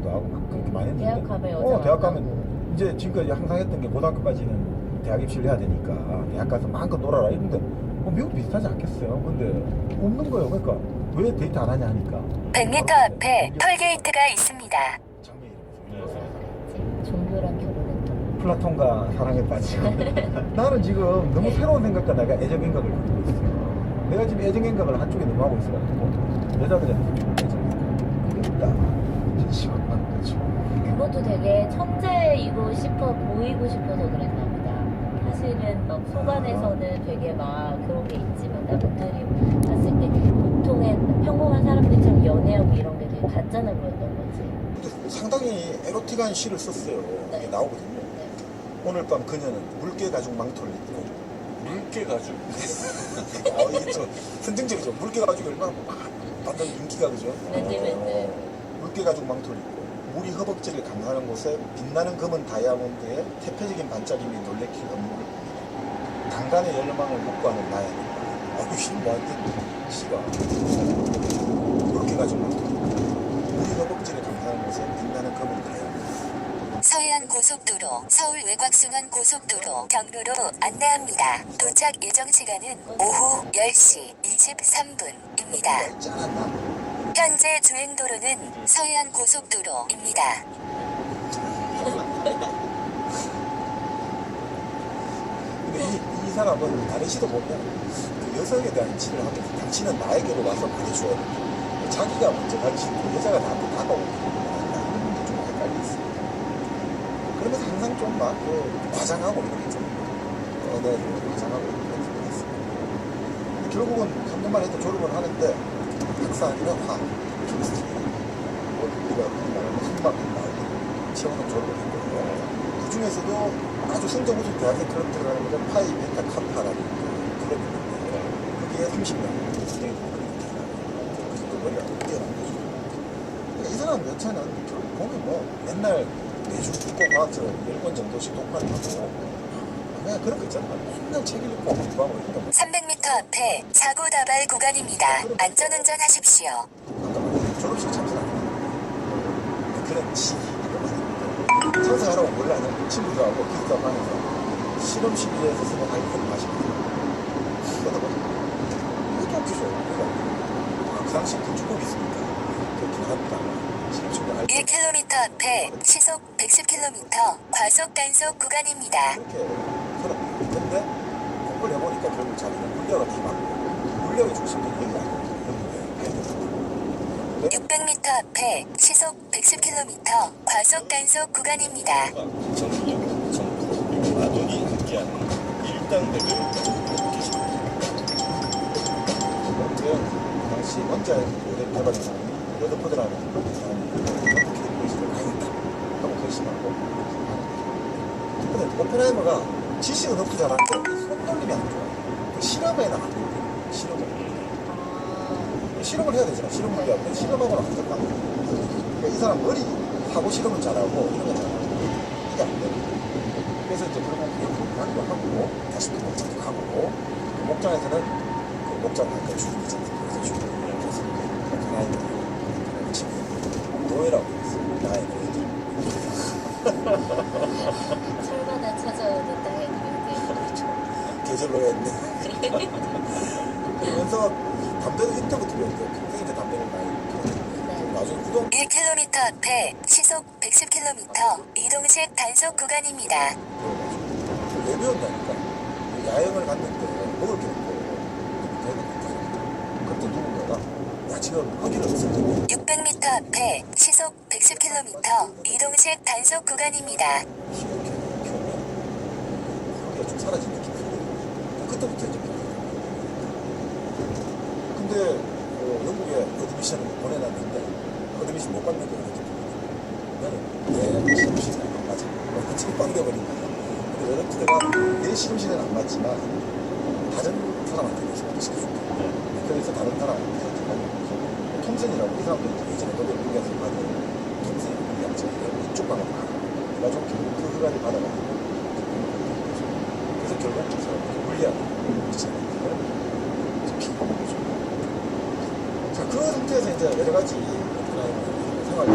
하기도 하고 막 그렇게 많이 했는데. 대학 가면 여자 대학 가면 이제 지금까지 항상 했던 게 고등학교까지는 대학 입시를 해야 되니까 대학 가서 마음껏 놀아라 이런데 미국도 비슷하지 않겠어요? 근데 없는 거예요. 그러니까 왜 데이트 안 하냐 하니까 100m 앞에 톨게이트가 있습니다. 장면 이름이 종교랑 결혼했다. 플라톤과 사랑에 빠지고 나는 지금 너무 새로운 생각과 내가 애정행각을 그리고 있어요. 내가 지금 애정행각을 한쪽에 너무 하고 있어가지고 여자들한테 좀 애정행각 이게 없다 진심은 그렇죠. 그것도 되게 천재이고 싶어 보이고 싶어서 그랬나 보다. 사실은 막 속안에서는 되게 막 그런 게 있지만 남들이 봤을 때 보통의 평범한 사람들처럼 연애하고 이런 게 되게 가짜나 보였던 거지. 근데 상당히 에로틱한 시를 썼어요. 네. 이게 나오거든요. 네. 오늘 밤 그녀는 물개 가죽 망토를 입고 물개 가죽. 이게 좀 선정적이죠. 물개 가죽이 얼마나 완전 인기가 그죠? 맨들맨들. 물개 가죽 망토를 입고 물이 허벅지를 감싸는 곳에 빛나는 검은 다이아몬드에 태폐적인 반짝임이 놀래킬 업무를 강간의 열망을 묵고하는 나의 이게 뭐한테 시가 물개 가죽 망토 물이 허벅지를 감싸는 곳에 빛나는 검은 다이아몬드. 서해안 고속도로 서울 외곽순환 고속도로 경로로 안내합니다. 도착 예정 시간은 오후 10시 23분입니다. 있지 않았나? 현재 주행도로는 서해안 고속도로입니다. 근데 이 사람은 다른 시도 보면 그 여성에 대한 인치를 하면서 당신은 나에게로 와서 말해줘야 돼. 자기가 먼저 가기 싫고 여자가 나한테 다가오고 이런 게 좀 헷갈려 있어. 그러면서 항상 좀 막 과장하고 이런 게 좀 언어를 과장하고 이런 게 있어. 근데 결국은 3년만 해도 졸업을 하는데 박사 아니면 화, 케미스트리 우리가 흔히 말하는 순박한 나이 채우는 졸업을 했거든요. 그 중에서도 아주 성적 우수 대학에 클럽 들어가는 거죠. 파이 베타 카파라는 클럽이 있는데 거기에 30명 선생님이 그 정도 머리가 뛰어난 거죠. 그러니까 이 사람 여차는 결국 보면 뭐 맨날 매주 듣고 과학처럼 10권 정도씩 독파를 하고 그냥 그런 거 있잖아. 맨날 책 읽고 공부하고 이런 거. 300m 앞에 사고 다발 구간입니다. 안전운전 하십시오. 아까 말한 졸업식 참석하는 그런 시기 참석하라고 몰라요. 친구들하고 기숙사 방에서 실험실에서 쓰는 알코올 마시면서 그러다 보니까 이게 웃기죠. 그러니까 그 당시 군축국이 있으니까 그렇게 나갔다. 실험실에 알코올 1km 앞에 시속 110km 과속 단속 구간입니다. 그렇게 살았대요. 근데 공부를 해보니까 결국 자기는 물리학을 희망하고 물리학의 중심도 여기가 아니거든요. 600m 앞에 시속 110km 과속 단속 구간입니다. 정부도 정부 그리고 아동이 함께하는 일당백을 정부하고 계십니다. 그 당시 원자의 모델 개발한 사람이 러더포드라는 사람이 케이블리스를 가야겠다 하고 결심하고 근데 오펜하이머가 지식은 없고 잘하는데 손놀림이 안 좋아요. 그 실험에는 안 돼요. 실험을 해야 되잖아. 실험 물리하고 실험하고는 안 될까? 그러니까 이 사람 머리 하고 실험은 잘하고 이런 건 잘하고 이게 안 돼. 그래서 이제 결국 연구하기도 하고 다시 또 목장도 가고 그 목장에서는 그 목장 그 주인 있잖아요. 그래서 주인을 그래서 오펜하이머 친구 노예라고 했어요. 나의 노예들. 철마다 찾아오는 나의 노예들. 계절로 했네. 그러면서 담배도 이때부터 배웠대요. 평생 이제 담배를 많이 피웠는데 나중에 구동 1km 앞에 시속 110km 이동식 단속 구간입니다. 배워가지고 왜 배운다니까. 야영을 갔는데 먹을 게 없고 배는 고파졌다. 그때 누군가가 야 지금 허기를 없어. 600m 앞에 시속 110km 이동식 단속 구간입니다. 이렇게 피우면 허기가 좀 사라진 느낌이 들어요. 그때부터 이제 배워요. 근데 영국에 어드미션을 보내놨는데 어드미션 못 받는 거예요. 나는 내 실험실에 안 맞아. 지금 빵 돼버린 거야. 근데 여러분들가 내 실험실에는 안 맞지만 다른 사람한테 소개시켜줄게. 그래서 다른 사람한테 톰슨이라고 이 사람도 예전에 노벨 물리학에서 받은 톰슨이 물리학자 이쪽 방을 가. 그래가지고 결국 그 허가를 받아가지고 그래서 결국 그 사람이 물리학을 시작했는데 피고 자, 그 상태에서 이제 여러 가지